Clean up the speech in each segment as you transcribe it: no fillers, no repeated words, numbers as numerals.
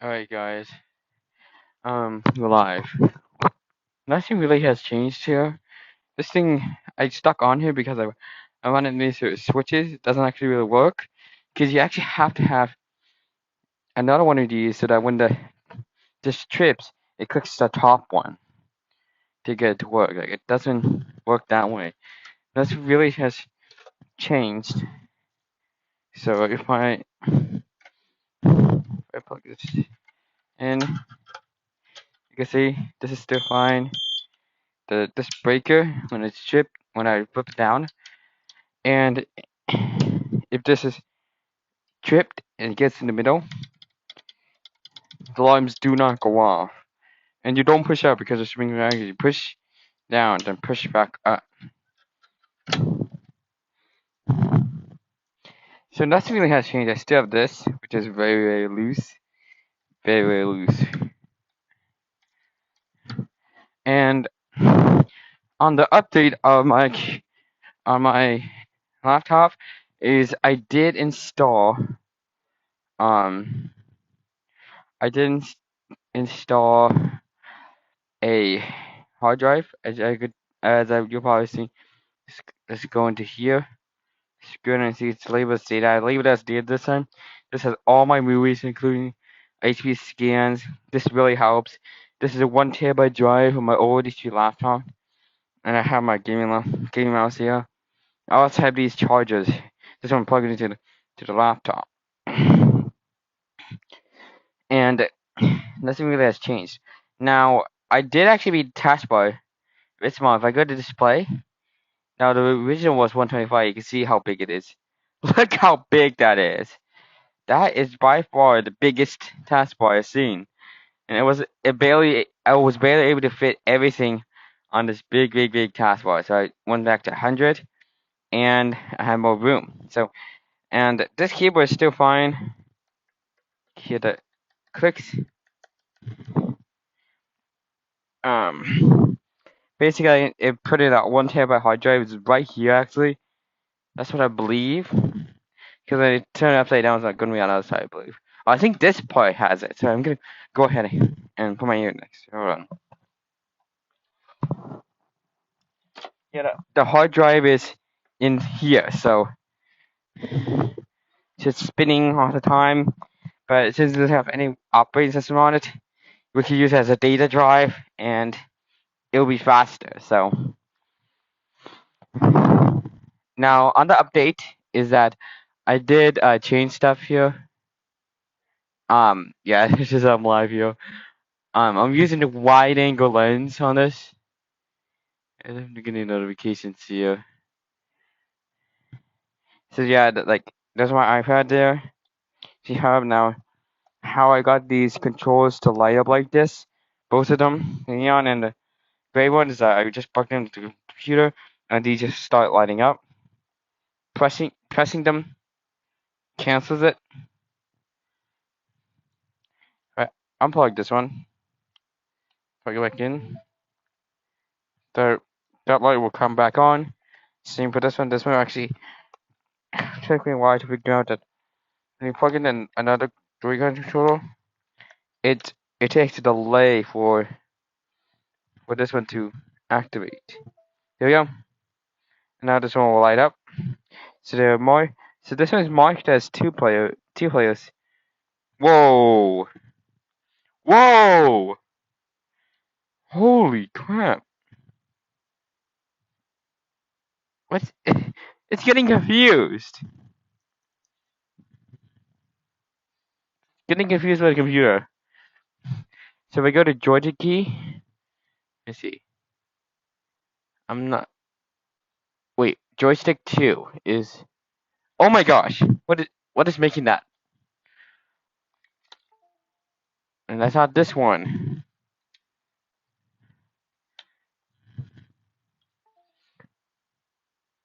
Alright guys, we're live. Nothing really has changed here. This thing, I stuck on here because I wanted these switches. It doesn't actually really work. Because you actually have to have another one of these so that when this trips, it clicks the top one to get it to work. Like, it doesn't work that way. Nothing really has changed. So if I plug this in, you can see this is still fine. This breaker, when it's chipped, when I flip it down, and if this is tripped and it gets in the middle, the alarms do not go off. And you don't push up because it's swinging around. You push down, then push back up. So nothing really has changed. I still have this, which is very, very loose. Very, very loose. And on the update of my laptop is um I did install a hard drive you'll probably see. Let's go into here. Screen and see its labeled data. I labeled as data this time. This has all my movies, including HP scans. This really helps. This is a 1 TB drive on my old HP laptop, and I have my gaming mouse here. I also have these chargers. This one plugged into the laptop, and nothing really has changed. Now I did actually be taskbar this month. If I go to display, now the original was 125. You can see how big it is. Look how big that is. That is by far the biggest taskbar I've seen, and I was barely able to fit everything on this big taskbar. So I went back to 100, and I had more room. And this keyboard is still fine. Here the clicks. Basically, it put it at 1 TB hard drive. It's right here actually. That's what I believe. Because I turn it upside down, it's not going to be on the other side, I believe. I think this part has it, so I'm going to go ahead and put my ear next. Hold on. Yeah, the hard drive is in here, so it's just spinning all the time. But since it doesn't have any operating system on it, we can use it as a data drive, and it'll be faster. So now on the update is that I did change stuff here. Yeah, this is live here. I'm using the wide angle lens on this. And I'm getting notifications here. So yeah, there's my iPad there. See how I got these controls to light up like this. Both of them, the neon and the gray one, is that I just plugged them into the computer and these just start lighting up. Pressing them cancels it. Right, unplug this one. Plug it back in. The that light will come back on. Same for this one. This one actually took me a while to figure out that when you plug in another Joy-Con controller, it takes a delay for this one to activate. Here we go. Now this one will light up. So there are more. So this one is marked as two players. Whoa! Whoa! Holy crap! What's it's getting confused. Getting confused by the computer. So if I go to Georgia key, let's see. I'm not. Wait, joystick 2 is. Oh my gosh! What is making that? And that's not this one.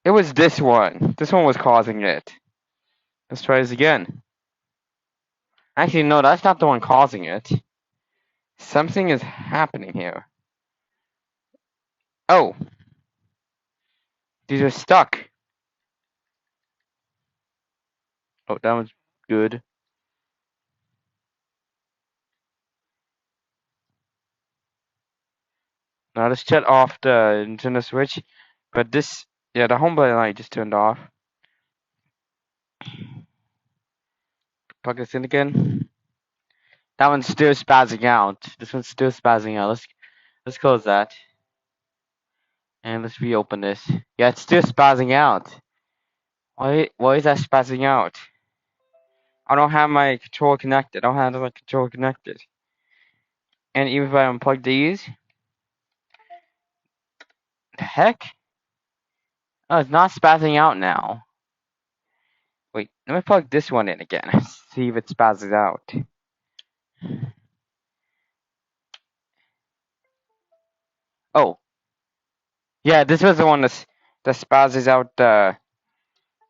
It was this one. This one was causing it. Let's try this again. Actually, no, that's not the one causing it. Something is happening here. Oh, these are stuck. Oh, that was good. Now let's shut off the Nintendo Switch. But this, yeah, the home button light just turned off. Plug this in again. That one's still spazzing out. This one's still spazzing out. Let's close that. And let's reopen this. Yeah, it's still spazzing out. Why is that spazzing out? I don't have my controller connected. I don't have my controller connected. And even if I unplug these, the heck? Oh, it's not spazzing out now. Wait, let me plug this one in again. See if it spazzes out. Oh, yeah, this was the one that spazzes out the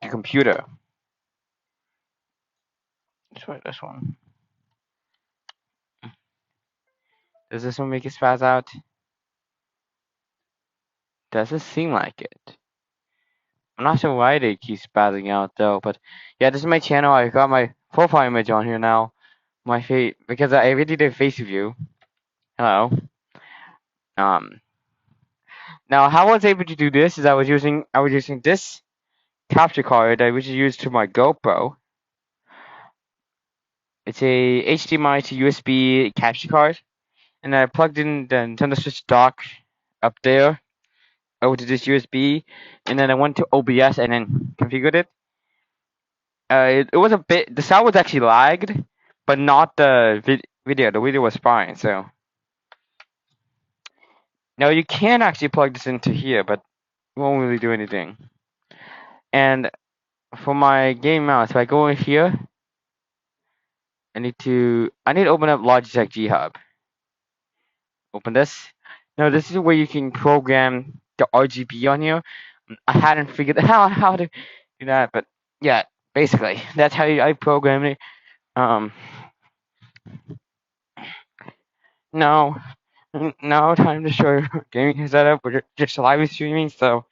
computer. Let's try this one. Does this one make it spaz out? Doesn't seem like it. I'm not sure why they keep spazzing out though, but yeah, this is my channel. I got my profile image on here now. My face, because I already did face review. Hello. Now how I was able to do this is I was using this capture card I was used to my GoPro. It's a HDMI to USB capture card, and I plugged in the Nintendo Switch dock up there over to this USB, and then I went to OBS and then configured it. It was a bit. The sound was actually lagged, but not the video. The video was fine. So now you can actually plug this into here, but it won't really do anything. And for my game mouse, if I go in here, I need to open up Logitech G Hub. Open this. Now this is where you can program the RGB on here. I hadn't figured out how to do that, but yeah, basically that's how I program it. Now time to show your gaming setup. We're just live streaming, so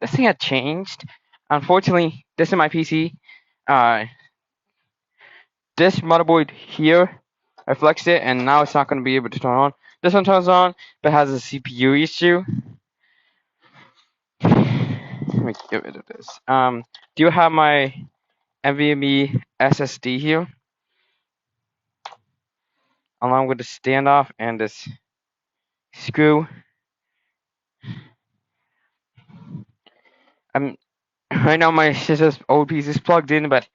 this thing had changed. Unfortunately, this is my PC. This motherboard here, I flexed it, and now it's not going to be able to turn on. This one turns on, but has a CPU issue. Let me get rid of this. Do you have my NVMe SSD here? Along with the standoff and this screw. Right now my sister's old PC is plugged in, but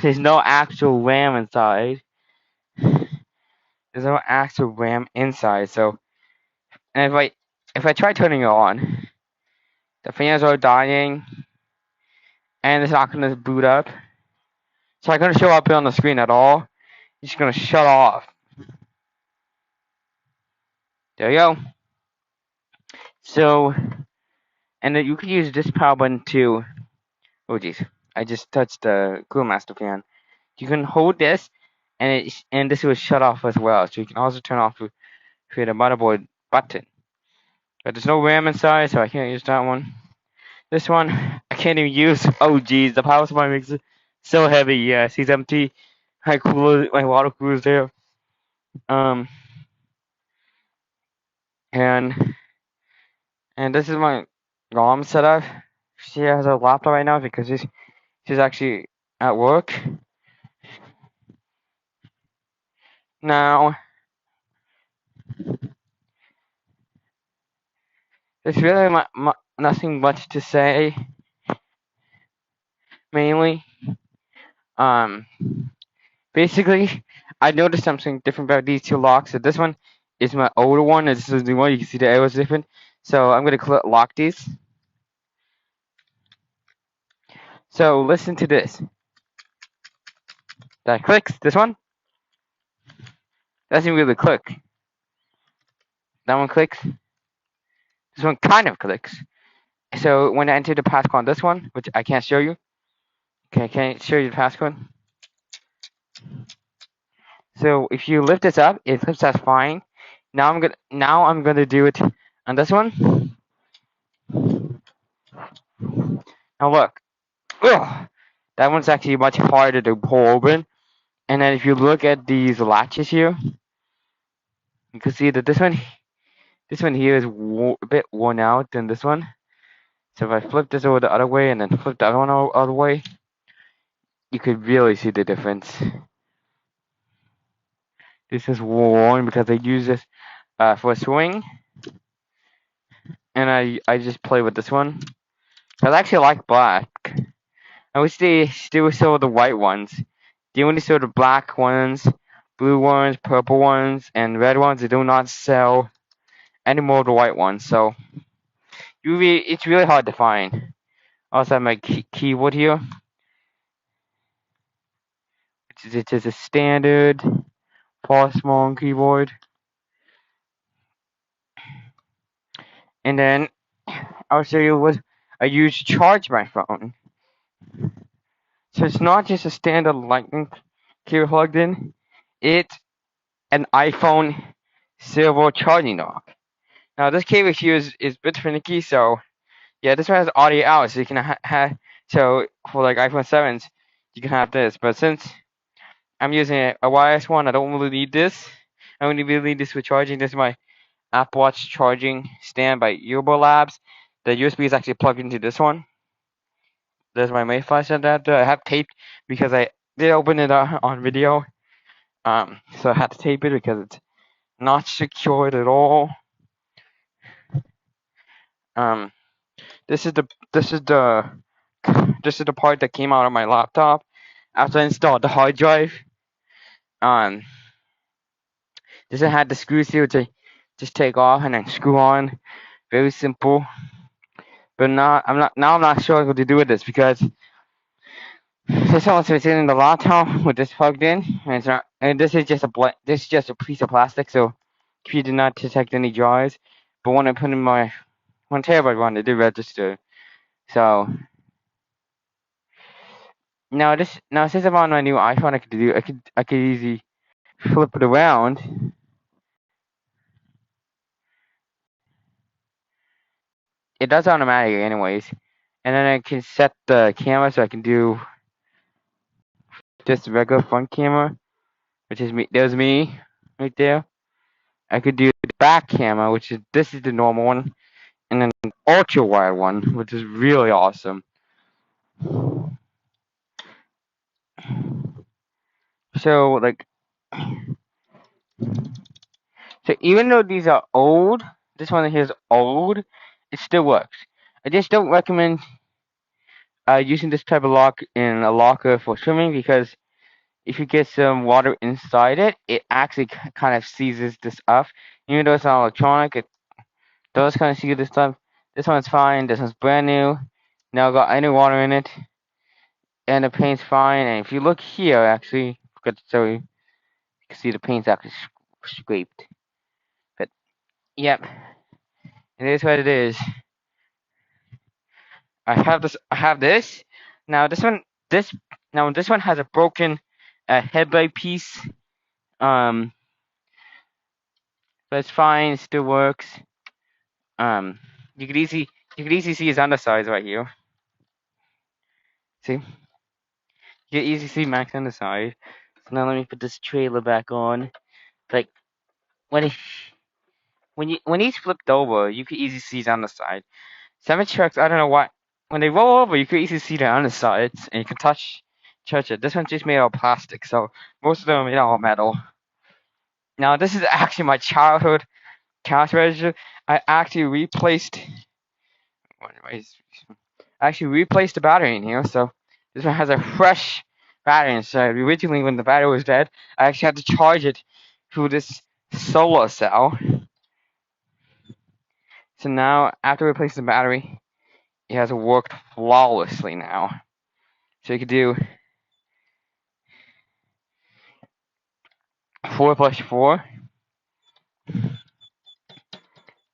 there's no actual RAM inside. There's no actual RAM inside, so and if I try turning it on, the fans are dying, and it's not gonna boot up. It's not gonna show up on the screen at all. It's just gonna shut off. There you go. So, and then you can use this power button too. Oh jeez, I just touched the Cool Master fan. You can hold this, and this will shut off as well. So you can also turn off with the motherboard button. But there's no RAM inside, so I can't use that one. This one, I can't even use. Oh geez, the power supply makes it so heavy. Yeah, it's empty. My water cooler's there. And this is my mom setup. She has a laptop right now because she's actually at work. Now, there's really nothing much to say. Mainly, basically, I noticed something different about these two locks. So this one is my older one, and this is the one. You can see the arrows different. So I'm gonna lock these. So listen to this. That clicks. This one doesn't really click. That one clicks. This one kind of clicks. So when I enter the passcode on this one, which I can't show you. Okay, I can't show you the passcode. So if you lift this up, it lifts that fine. Now I'm gonna do it on this one. Now look. Ugh, that one's actually much harder to pull open. And then if you look at these latches here, You can see that this one here is a bit worn out than this one. So if I flip this over the other way and then flip the other one other way, you could really see the difference. This is worn because I use this for a swing, and I just play with this one. I actually like black. I wish they still sell the white ones. They only sell the black ones, blue ones, purple ones, and red ones. They do not sell any more of the white ones. So it's really hard to find. I also have my keyboard here, which is just a standard Pulse keyboard. And then I'll show you what I use to charge my phone. So it's not just a standard lightning cable plugged in. It's an iPhone silver charging dock. Now this cable here is a bit finicky, so yeah, this one has audio out, so you can have so for like iPhone 7s, you can have this. But since I'm using a wireless one, I don't really need this. I only really need this for charging. This is my Apple Watch charging stand by Earbo Labs. The USB is actually plugged into this one. There's my Mayflash adapter. I have taped because I did open it on video. So I had to tape it because it's not secured at all. This is the part that came out of my laptop after I installed the hard drive. This had the screws here to just take off and then screw on. Very simple. But now I'm not sure what to do with this because this one was in the laptop with this plugged in, and it's not. And this is just a piece of plastic, so computer did not detect any jars. But when I put in my 1 TB one, it did register. So now since I'm on my new iPhone, I could easily flip it around. It does automatically anyways. And then I can set the camera so I can do just a regular front camera, which is me. There's me right there. I could do the back camera, this is the normal one, and then an ultra wide one, which is really awesome. So like, so even though these are old, this one here is old, it still works. I just don't recommend using this type of lock in a locker for swimming because if you get some water inside it, it actually kind of seizes this up. Even though it's not electronic, it does kind of seize this stuff. This one's fine. This one's brand new. Now got any water in it, and the paint's fine. And if you look here, actually, forgot to show you, you can see the paint's actually scraped. But yep, it is what it is. I have this. I have this. Now this one. This one has a broken headlight piece. But it's fine. It still works. Um, you could easily see his undersides right here. See, you can easily see Max underside. So now let me put this trailer back on. Like when he's flipped over, you can easily see his underside. Some trucks, I don't know why. When they roll over, you can easily see the undersides, and you can touch it. This one's just made out of plastic, so most of them are made out of metal. Now this is actually my childhood cash register. I actually replaced. The battery in here, so this one has a fresh battery inside. Originally, when the battery was dead, I actually had to charge it through this solar cell. So now, after replacing the battery, it has worked flawlessly now. So you could do 4 plus 4.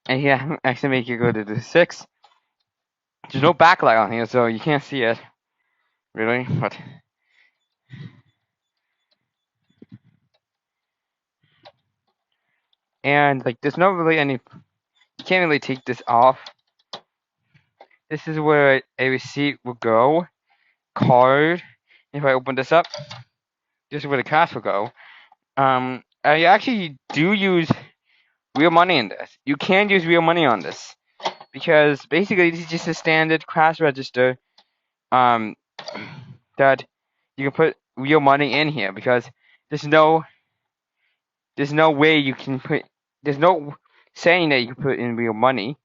And here, actually make you go to the 6. There's no backlight on here, so you can't see it. Really, but and like there's no really any, you can't really take this off. This is where a receipt will go, card. If I open this up, this is where the cash will go. I actually do use real money in this. You can't use real money on this because basically this is just a standard cash register. Um, that you can put real money in here because there's no there's no way you can put there's no saying that you can put in real money.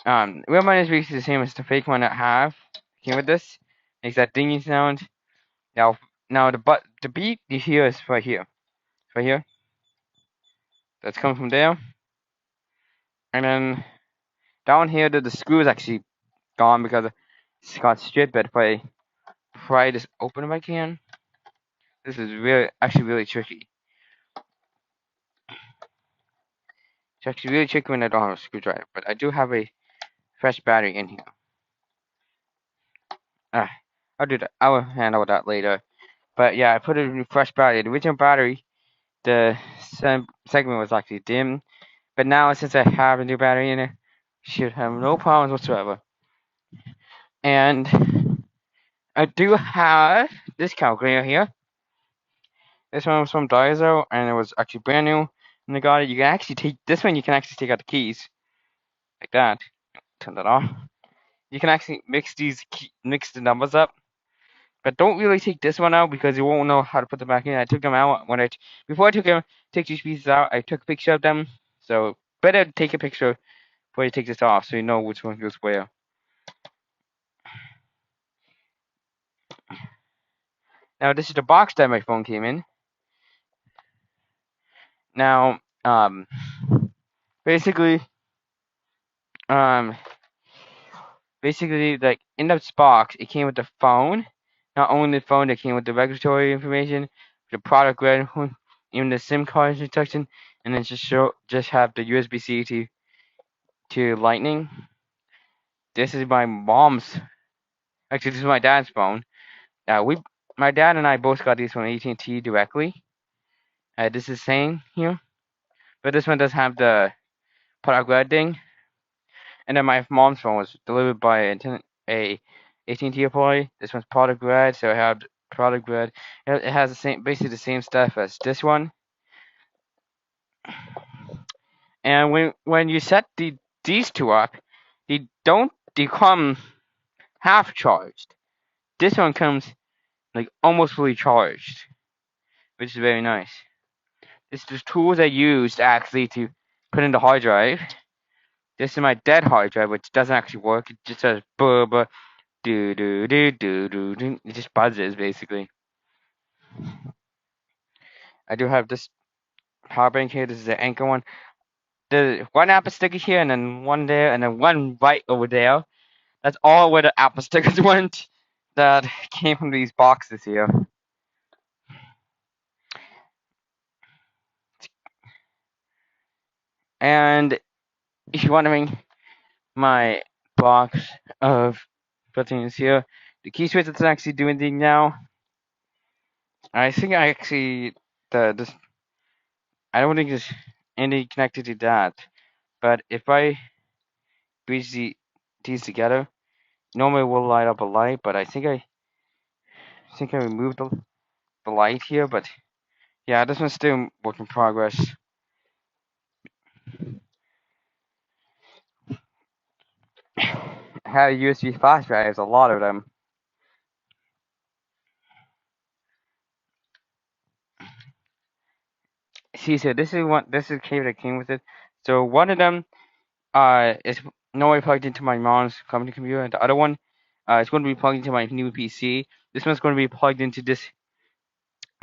Real money is basically the same as the fake one I have. Came with this makes that dingy sound. Now the beat you hear is right here, right here. That's coming from there, and then down here the screw is actually gone because it's got stripped. But if I pry this open if I can, this is really tricky. It's actually really tricky when I don't have a screwdriver, but I do have a fresh battery in here. Ah, I'll do that. I will handle that later. But yeah, I put a fresh battery. The original battery, the segment was actually dim, but now since I have a new battery in it, should have no problems whatsoever. And I do have this calculator here. This one was from Daiso, and it was actually brand new. And I got it. You can actually take this one. You can actually take out the keys like that. Turn that off. You can actually mix the numbers up. But don't really take this one out because you won't know how to put them back in. I took them out before I take these pieces out. I took a picture of them. So better take a picture before you take this off, so you know which one goes where. Now this is the box that my phone came in. Now, basically, um, like in this box, it came with the phone. Not only the phone, it came with the regulatory information, the product red, even the SIM card instruction, and then just have the USB-C to Lightning. This is my mom's. Actually, this is my dad's phone. My dad and I both got these from AT&T directly. This is the same here, but this one does have the product red thing. And then my mom's phone was delivered by a AT&T employee. This one's product red, so I have product red. It has basically the same stuff as this one. And when you set these two up, they come half charged. This one comes like almost fully charged, which is very nice. This is the tools I used actually to put in the hard drive. This is my dead hard drive, which doesn't actually work. It just says buh, do do do do do do. It just buzzes basically. I do have this power bank here. This is the Anker one. There's one Apple sticker here, and then one there, and then one right over there. That's all where the Apple stickers went that came from these boxes here. And if you're wondering, my box of buttons here, the key switch is actually doing anything now. I think I actually this I don't think there's any connected to that. But if I bridge these together, normally it will light up a light. But I think I removed the light here. But yeah, this one's still work in progress. I have USB flash drives, a lot of them. See, so this is the cable that came with it. So one of them is normally plugged into my mom's company computer, and the other one is going to be plugged into my new PC. This one's going to be plugged into this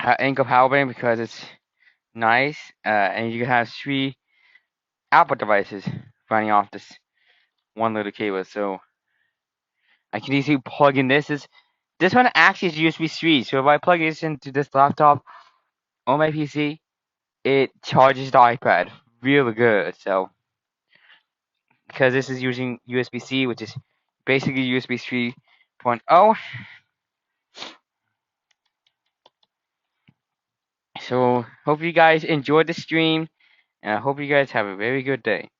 Anker power bank because it's nice, and you can have 3 Apple devices running off this one little cable. So I can easily plug in this one actually is USB 3. So if I plug this into this laptop on my PC, it charges the iPad really good. So because this is using USB-C, which is basically USB 3.0. So hope you guys enjoyed the stream, and I hope you guys have a very good day.